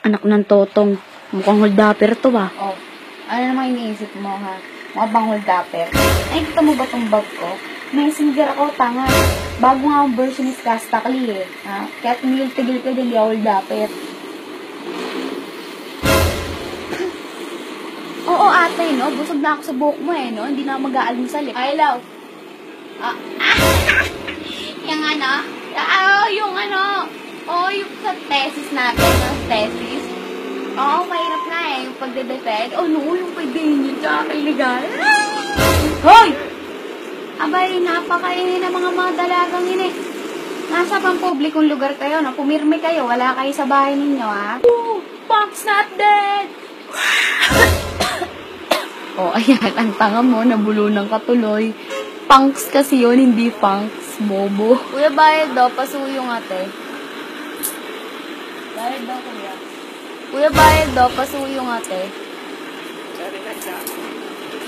Anak ng totong. Mukhang holdapper to ba? Oh, ano namang iniisip mo ha? Mga bang holdapper? Nakikita mo ba tong bag ko? Messenger ako, tanga. Bago nga ang version is Kastakli eh. Ha? Kaya tigil-tigil ko din, di ako holdapper. Oo ate, no? Busog na ako sa buhok mo eh, no? Hindi na ako mag-aalmusal eh. Ay, love. Yung ano? Yung ano? Yung sa thesis natin, no? Thesis. Oo, mahirap na eh, yung pagde-defend. No, yung pag-ganyan, tsaka illegal. Hoy! Abay, napakaingin na mga dalagang yun eh. Nasa pang publikong lugar kayo, no? Pumirme kayo, wala kayo sa bahay ninyo, ha? Punk's not dead! Ayan, ang tanga mo, nabulunan ka tuloy. Punks kasi yun, hindi punks, bobo. Kuya, bayad daw, pasuyong ate. Bayad daw, kuya. Kuya, bayad daw, pasuyong ate.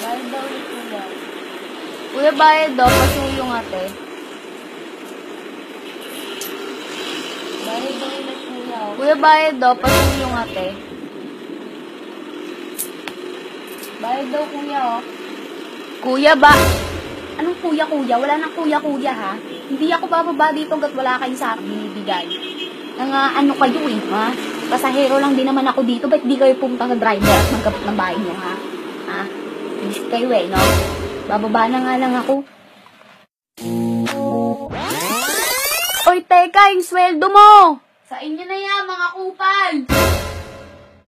Bayad daw ulit, kuya. Kuya, bayad daw, pasuyong ate. Bayad daw ulit, kuya. Kuya, bayad daw, pasuyong ate. Bayad daw, kuya, oh. Kuya ba? Anong kuya-kuya? Wala nang kuya-kuya, ha? Hindi ako bababa dito hanggat wala kayo sa akin binibigay. Ano kayo, eh, ha? Pasahero lang din naman ako dito. Ba't di kayo pumunta sa driver at magkapit ng bahay nyo, ha? Ha? Visit kayo, eh, no? Bababa na nga lang ako. Oy, teka, yung sweldo mo! Sa inyo na yan, mga kupal!